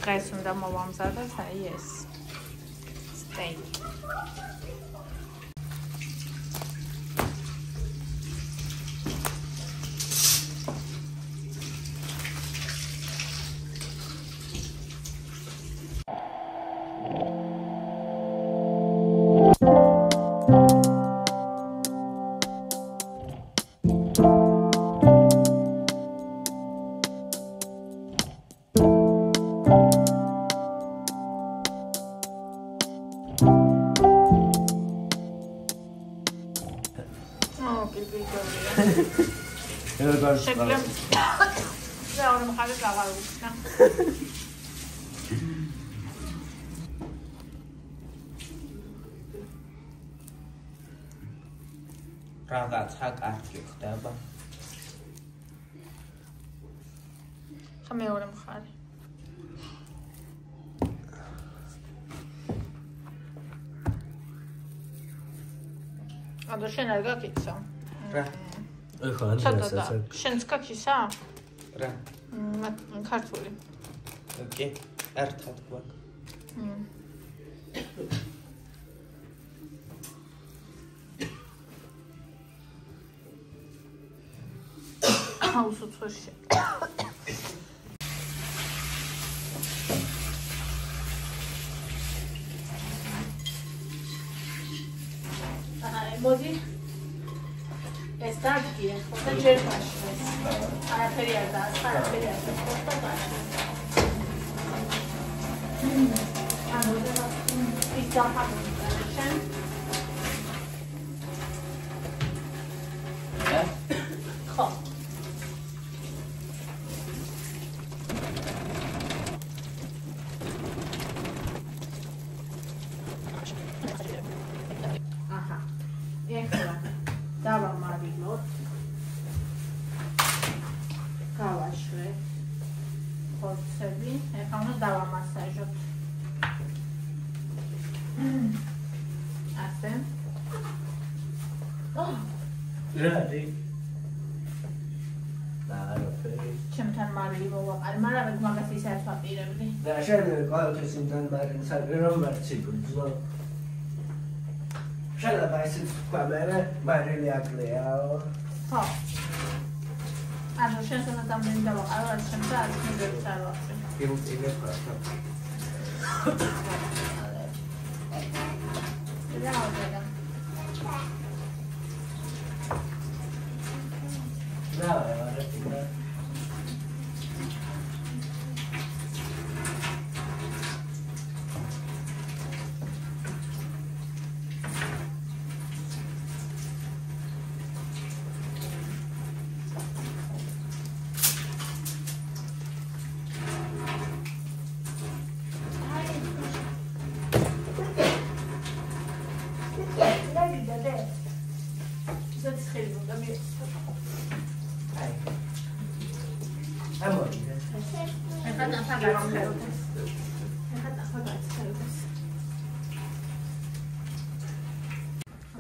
დღეს უნდა მოვამზადოთ აი ეს სტეიკი. რაღაცა კარგი ხდება. ხა მეორე მხარე. ანუ შენ არ გაკითხა? რა? ეხლა ანძასაც. შენც გაკისა? რა? ქართული. ოკეი, ერთად გვაქვს. აუსუცოში. მოდი. ეს დაგია, ხოდა ჯერ გაშლეს. არაფერი არ და არაფერი არ ხოდა. ანუ და ის დაახმარება შენ. ხო. ეხლა დავამარილოთ. გავაშვე ხორცები. ეხლა უნდა დავამასაჟოთ. ასე. რადი? არაფერი. ჩემთან მარილი მოვაყარე, მაგრამ მაგას ისე არ ვაპირებდი. და შენ ყოველთვის იმთან მარილს არ რომ არ ციფრძლო. შეიძლება ისიც თქვა მე მარილი აკლეაო. ხო. ანუ შენ სანამ დამენი დავაყარო, რაც შემდა არ მიგებს არ ვახსენ. პირველ პრაქტიკა.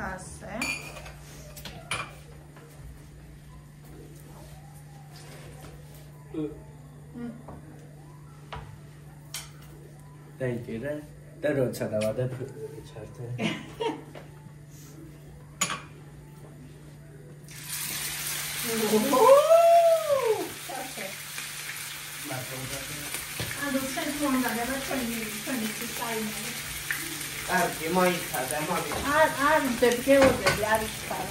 ასე. დაიკერა და როცა დავადებ ჩართე. ანუ შენ თუნდა და ჩვენი საიმე. კარგი, მოიცადე, მოდი. არ დებგეოდები, არის ხარ.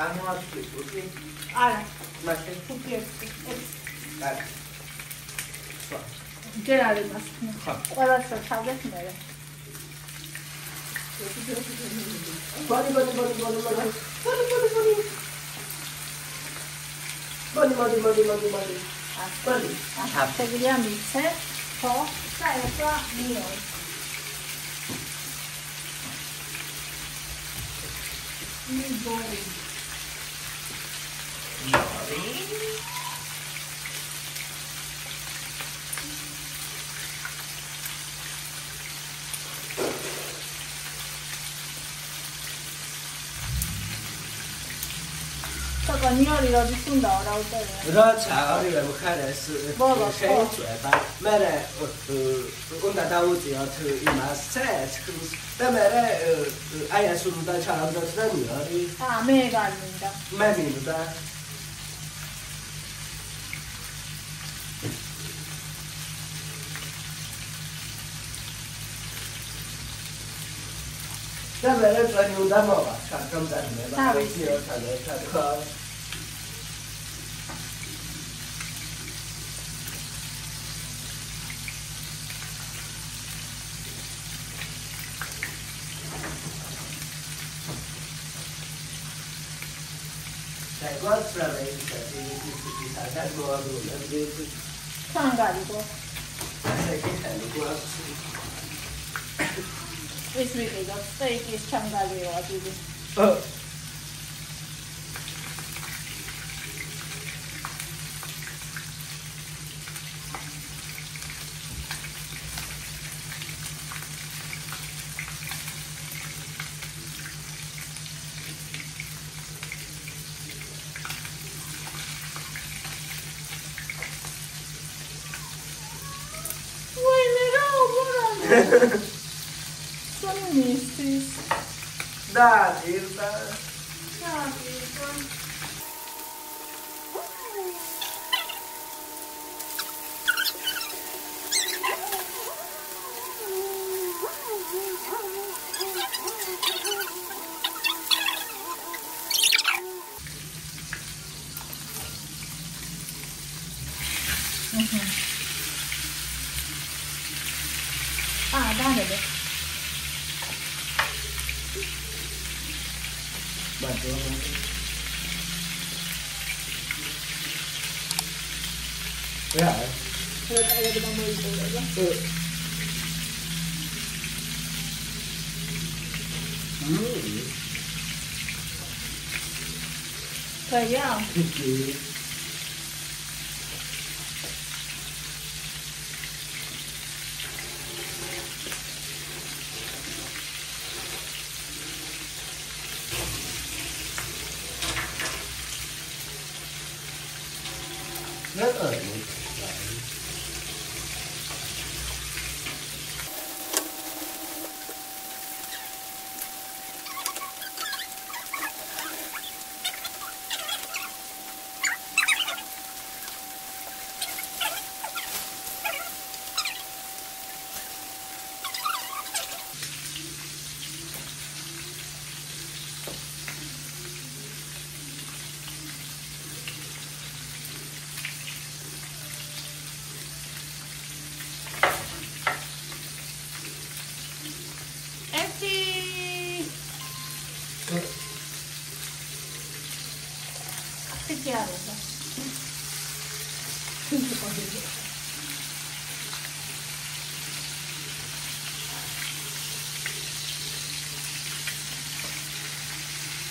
ამოაწყდი ფუტი? არა, მაშინ ფუტი ერთი. კარგი. სხვა. ჯერ არის მას. ხო. ყველას შევთავდეთ მე. Body. Seguiría mi set, ho, saetra, mio. Mi body. ნიორი როდის უნდაო რა უწერია? როცა ორივე მხარეს შეიწვება, მერე უნდა დაუწიოთ იმას ცეცხლს და მერე აი ეს უნდა ჩავაგდოთ და ნიორი. მე gar მინდა. მე მინდა. და მერე წვენი უნდა მოვა, გამწარდება. ნიორთან ერთად ხო? What's related to that model and the Kangaroo. It's really the steak is changali or did it? Oh. Sono mistis. Da, dirta. Dale. Yeah. Yeah.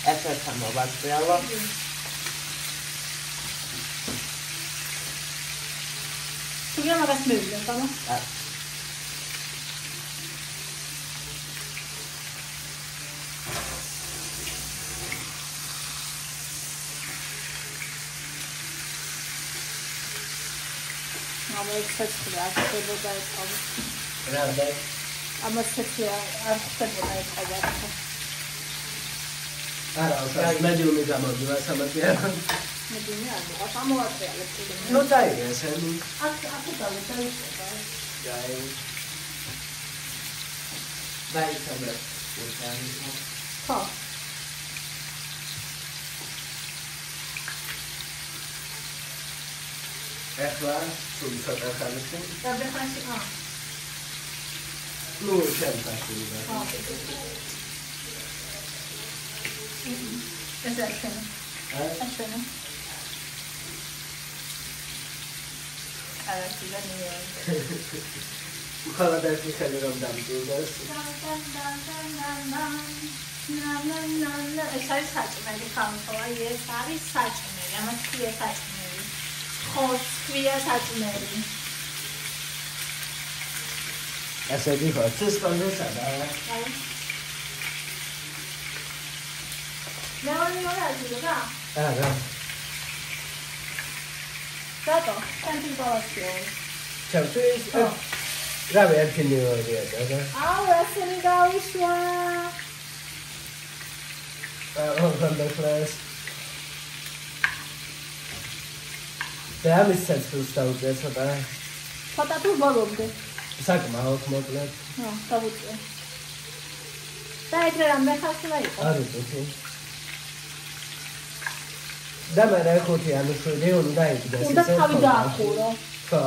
Essa chamava dela. Tu chiama la smeglia, no? Ama ekstra artık burada yapalım. Nerede? Ama ekstra artık burada yapalım. Ara, medium გამოდივა სამათია. Medium არა, ამოვაწერე. ნუ დაიგე ესენი. აქ დავიწერე. დაი. დაი სამრა. ურთანი. ხო. ეხლა სულ ცოტა ხანში. დაბეხანში. ნუ შემთხვევაში. ეს ახლა. ახლა. არა, ძანია. უხალად ერთი ხელი რომ დამჭირდეს. ეს არის საჭმელი ხალხოა, ეს არის საჭმელი, ამას ქვია საჭმელი. ხო, ქვია საჭმელი. ასე გიხარ, ეს კონდენსატა. ნავალი არა, არა. რატო? სანტი ბალასიო. ჩემთვის რა ერთი ნიორია და აუ ასენი გავიშვა. Wonderful. და ამის საცურს დაუწეს და ცოტა თუ ბოლომდე. საკმაოდ მოკლედ. დავუწე. და ეგრე რამდენ ხანს უნდა იყოს? არის თქო. და მე რა ხუთი ანუ შვილი უნდა იყოს. უნდა თავი დაახურო. ხო.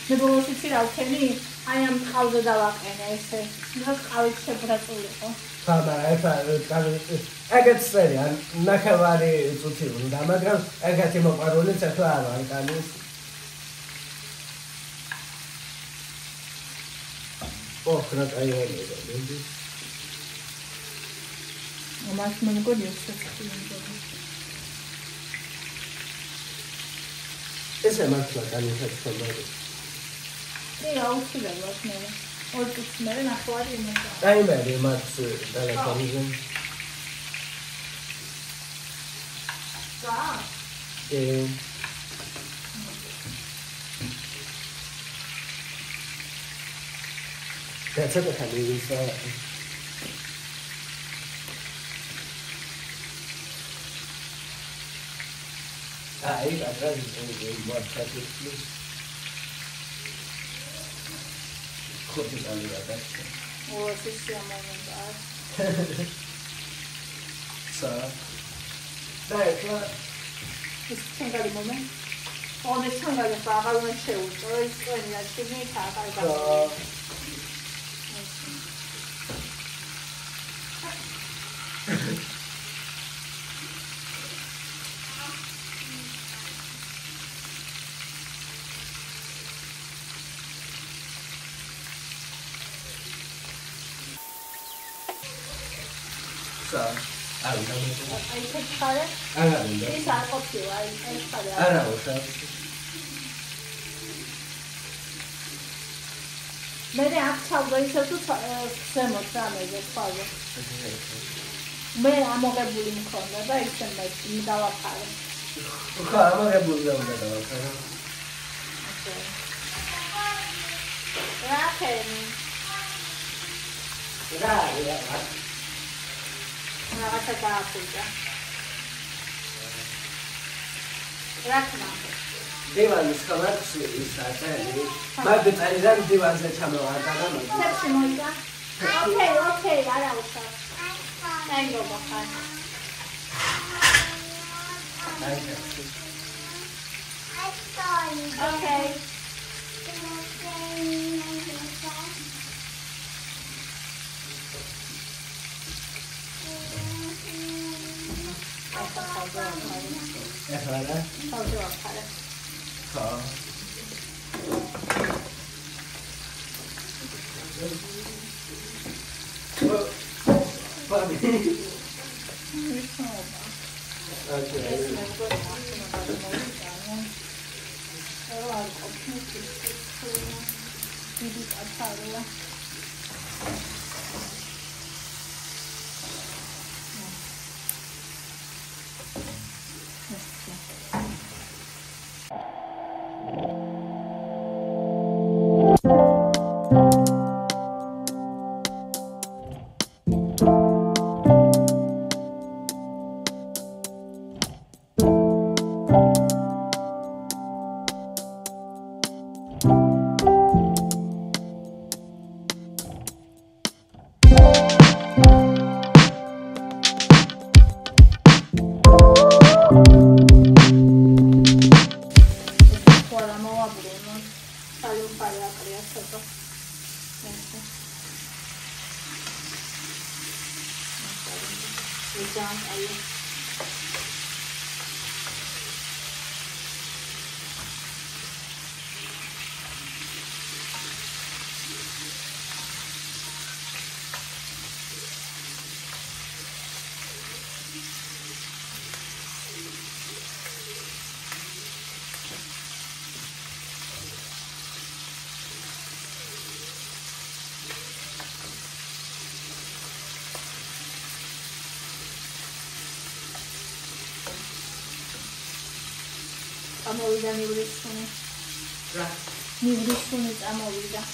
მე ბოლოს იცი რა ვქენი? აი ამ ყავზე დავაყენე ესე. ნუ ყავით შებრაწულიყო. ეგეც წერია, ნახევარი წუთი უნდა, მაგრამ ეგეთი მოყვარული ცეცხლა არ ვარ კანის. რა კაიარია, ნენდი. მას მე მგონი შეცხლი. ესე მართლა კანის შეცხლი. რა აუცილებლად მე. ორი მე ნახევარი იმედა. აი მე მას ტელეფონზე. That's it, I can't even say it. I got ready to what please. Cooking on the other. Oh, this is a moment. So, that's what. This is moment. Oh, this is a moment. I want to show you. It's going to be a So, I don't know. I take color. I don't know. These are okay. I take color. I don't know. Many actual ways to sell the father. May I not have been corner, but I send my team down a pile. I'm not a bull down the Divan is correct. Is but the Thailand divan is a Okay, I will stop. Thank you, okay. წამოვიდა ნივრისუნი. რა? ნივრისუნი წამოვიდა.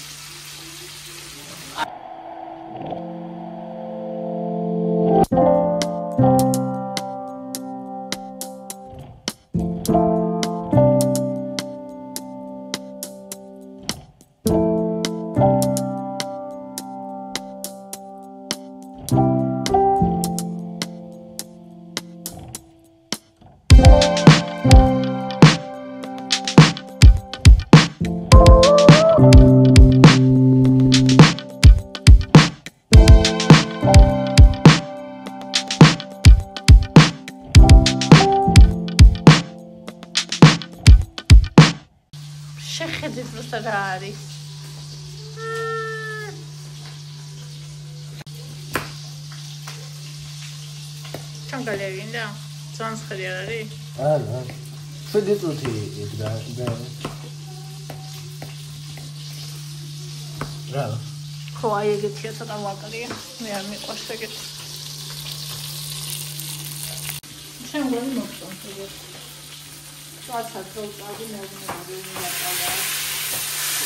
შეხედეთ просто რა არის. ჩანგალია გინდა? ძანს ხედი არ არის? არა. ხედი წუთი და რა? ხო, აი ეგეთია ცოტა ვაკრია. მე არ მიყვარს ეგეთი. შემდგომი მოხდომს ეგეთ. Tata tolqadı neunebadi umidaqava.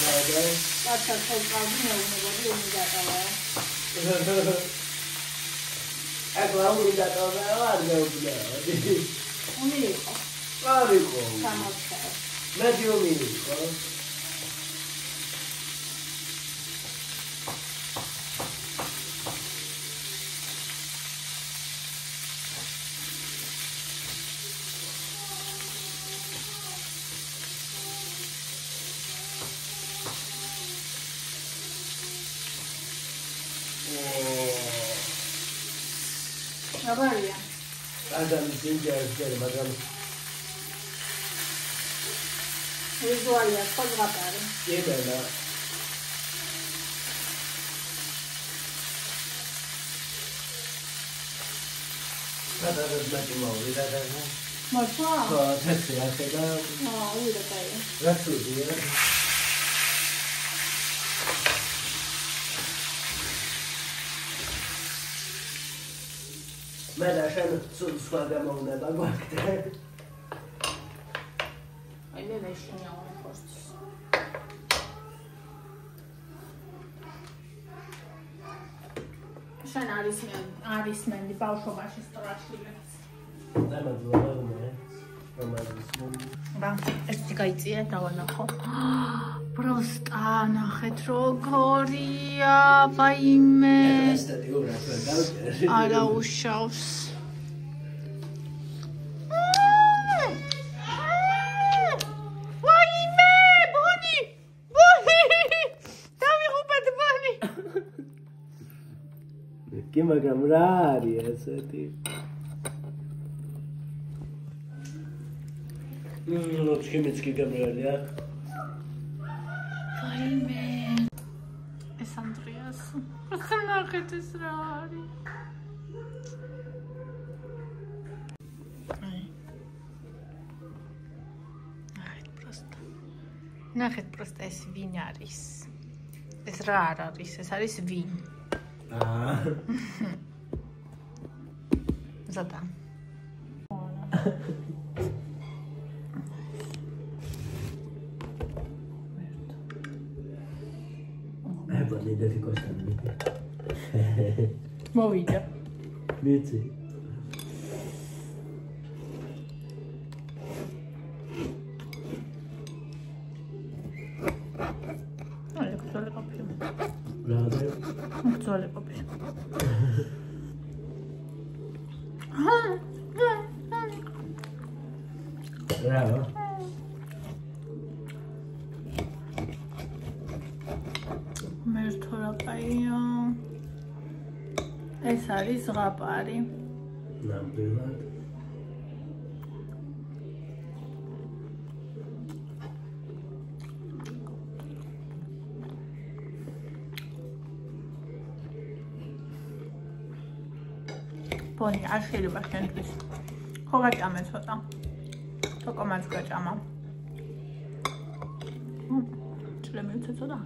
Nada. Tata tolqadı neunebadi umidaqava. Agora umidaqava var neunebadi. Umidaqava. Variko. Tamam. Medi umidaqava. Navaria. Adam zincer madam. Visualia, cosa va fare? Yemena. Nada răzmeti mauri, dar nu. Mă fa? Că trebuie să da. No, uite pe ea. Răsudie. Mən əşən suada məunədə vaxtı. Ai, me mești în ea unul fost. Așa n-aris mendi baușovași strașile. Da, mă duă, Ba, este gaiție, da, ăla ხო. Prosta, ნახეთ როგორია, ვაიმე. არა უშავს. ვაიმე, ბონი! ბონი! დავიღუპეთ ბონი. კი, მაგრამ რა არის ესეთი? Kimits ki gamralya. Vayme. Es Andreas. Просто нахეთ ეს რა არის. ნახეთ просто ეს ვინ არის. ეს რა არ არის? ეს არის ვინ? აა. ზადა. Băi, de fi Constantin. Mă uite. Vieții. Ale cuțoale copii. Bravo. Cuțoale copii. Bravo. მერთო რა კაია. ეს არის ზღაპარი. ნამდვილად. ბონი, არ შეიძლება შენთვის. ხო გაჭამე ცოტა. თოკომაც გაჭამა. ჭლემი უცე ცოტა.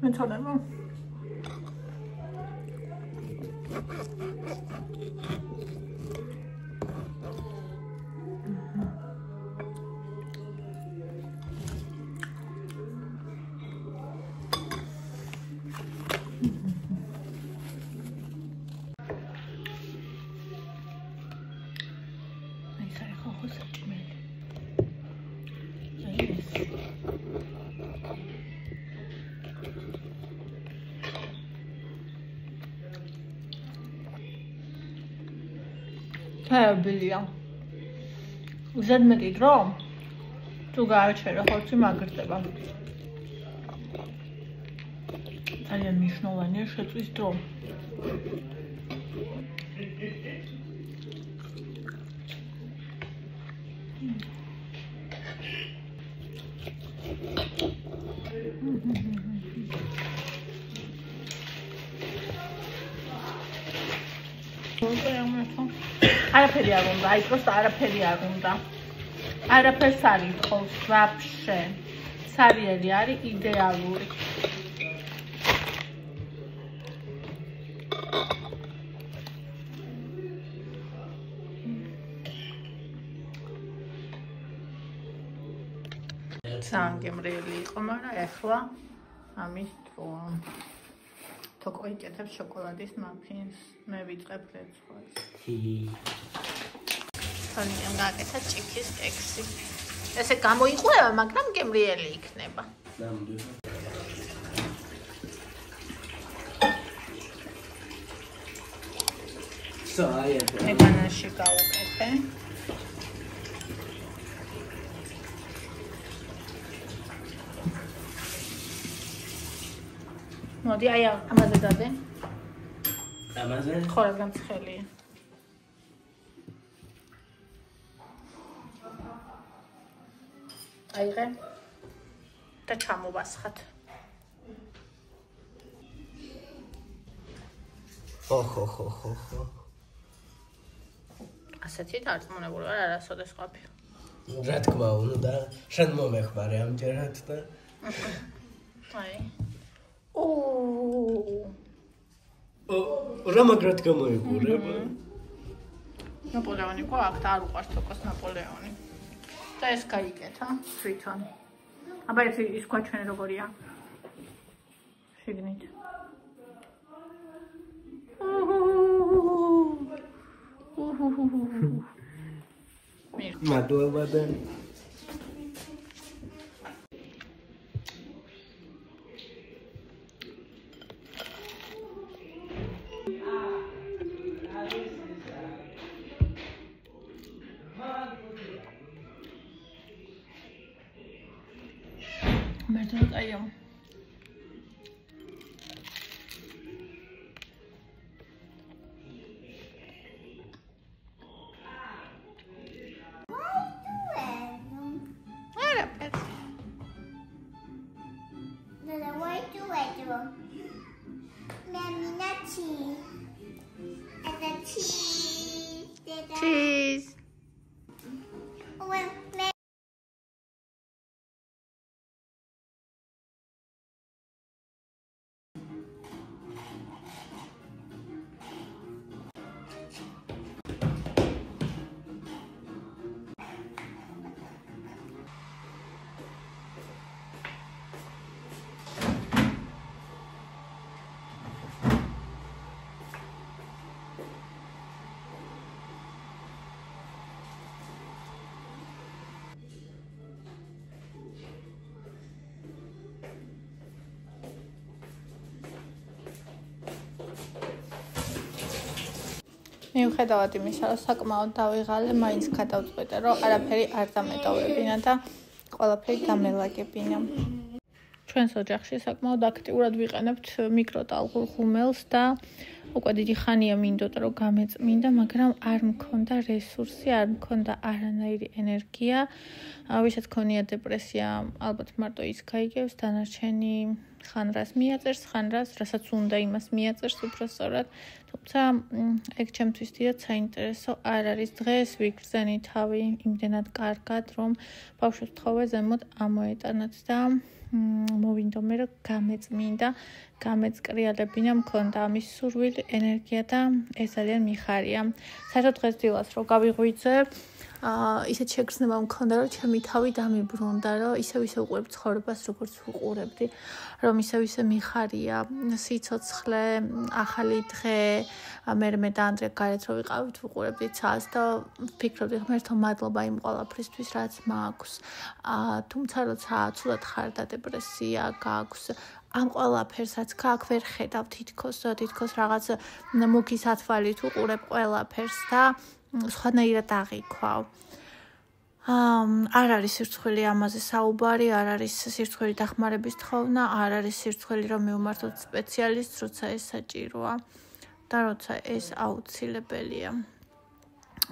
მეცოდება. Bilja. Zedmeti dro. Tu gačera, hoci magrteba. ძალიან მნიშვნელოვანია შეწვის დრო. არაფერი არ უნდა, აი просто არაფერი არ უნდა. არაფერს არ ითხოვს ვაფშე. სარიელი არის იდეალური. სანგემრიელი იყო, მაგრამ ახლა ამის დროა. თოკო იკეთებს შოკოლადის მაფინს. მე ვიწყებ რეცხვას. თონიმ გააკეთა ჭიქის კექსი. ესე გამოიყურება, მაგრამ გემრიელი იქნება. ეგანაში გავუკეთე. მოდი აი ამაზე დადე. ამაზე? ხო, რადგან ცხელია. აიღე და ჩამოვასხათ. ხო. ასეთი დარწმუნებული ვარ, არასოდეს ყოფილი. რა თქმა უნდა, შენ მომეხმარე ამჯერად და აი. რა მაგრად გამოიყურება? ნაპოლეონი ყო აქ და არ უყვარს თოკოს ნაპოლეონი. და ეს გაიკეთა თვითონ. აბა ის გვაჩვენე როგორია. შიგნით. მადლობა და მერტო აიო cheese. მიუხედავად იმისა, რომ საკმაოდ დავიღალე, მაინც გადავწყვეტე, რომ არაფერი არ დამეტოვებინა და ყველაფერი დამელაგებინა. ჩვენს ოჯახში საკმაოდ აქტიურად ვიყენებთ მიკროტალღურ ხუმელს და უკვე დიდი ხანია მინდოდა, რომ გამეწმინდა, მაგრამ არ მქონდა რესურსი, არ მქონდა არანაირი ენერგია. ვისაც ქონია დეპრესია, ალბათ მარტო ის გაიგებს, დანარჩენი ხან რას მიაწერს, ხან რასაც უნდა იმას მიაწერს უბრალოდ. თუმცა ეგ ჩემთვის დიდად საინტერესო არ არის. დღეს ვიგრძენი თავი იმდენად კარგად, რომ ბავშვებს თხოვე ზემოთ ამოეტანათ და მოვინდომე, რომ გამეწმინდა, გამეწკრიალებინა, მქონდა ამის სურვილი, ენერგია და ეს ძალიან მიხარია. საერთოდ დღეს დილას რომ გავიღვიძე, ისეთ შეგრძნება მქონდა, რომ ჩემი თავი დამიბრუნდა, რომ ისე უყურებ ცხოვრებას, როგორც ვუყურებდი, რომ ისე მიხარია სიცოცხლე, ახალი დღე, მე და ანდრე გარეთ რო ვიყავით, ვუყურებდი ცას და ვფიქრობდი, ღმერთო, მადლობა იმ ყველაფრისთვის, რაც მაქვს. თუმცა როცა ცუდად ხარ და დეპრესია გაქვს, ამ ყველაფერსაც აქ ვერ ხედავ თითქოს რაღაც მუქი სათვალით ვუყურებ ყველაფერს და სხვანაირად აღიქواو. არ არის სირცხვილი ამაზე საუბარი, არ არის სირცხვილი დახმარების თხოვნა, არ არის სირცხვილი რომ მივმართოთ სპეციალისტს, როცა ეს საჭიროა და როცა ეს აუცილებელია.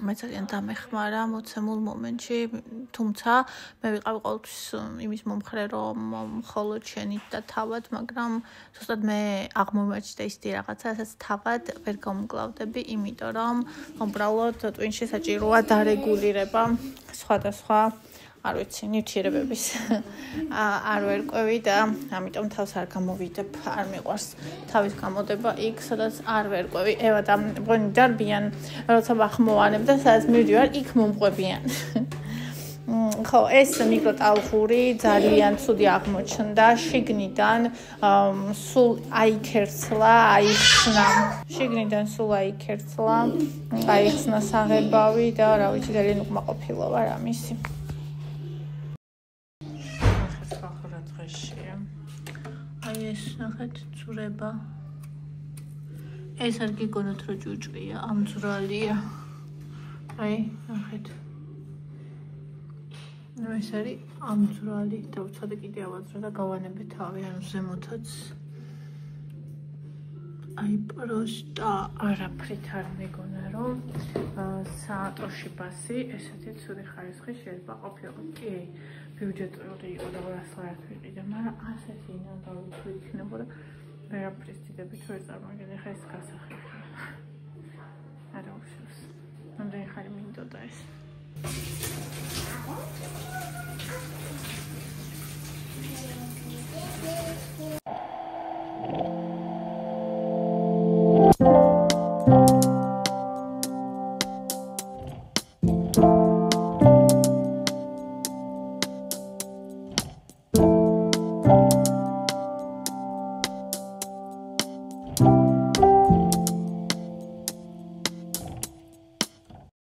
მე ძალიან დამეხმარა მოცემულ მომენტში, თუმცა მე ვიყავი ყოველთვის იმის მომხრე, რომ მხოლოდ შენით და თავად, მაგრამ ზუსტად მე აღმომაჩნდა ის რაღაცა, რასაც თავად ვერ გამკლავდები, იმიტომ რომ უბრალოდ ტვინში საჭიროა დარეგულირება სხვადასხვა არ ვიცი, ნივთიერებების არ ვერკვევი და ამიტომ თავს არ გამოვიდებ, არ მიყვარს თავის გამოდება იქ, სადაც არ ვერკვევი. ევა და მგონი დარბიან, როცა ვახმოვანებ და სადაც მივდივარ, იქ მომყვებიან. ხო, ეს მიკროტალღური ძალიან ცუდი აღმოჩნდა, შიგნიდან სულ აიქერცლა, აიხსნა. შიგნიდან სულ აიქერცლა, აიხსნა საღებავი და რა ვიცი, ძალიან უკმაყოფილო ვარ ამისი. ეს ნახეთ წურება ეს არ გიგონოთ რომ ჭუჭყია ამძვრალია აი ნახეთ ეს არის ამძვრალი და უცადე კიდე ავაძრა და გავანებე თავი ანუ ზემოთაც აი პროსტა არაფრით არ მეგონა რომ საატოში ბასი ესეთი ცუდი ხარისხი შეიძლება ყოფილიყო კი ბიუჯეტური იყო და რასლარად ვიყიდე, მაგრამ ასეთი ნამდვილად თუ იქნებოდა ვერაფრის დიდებით ვერ წარმოგიდგენდი, ხა ეს გასახები. არა უშავს. ნამდვილად ხარი მინდოდა ეს.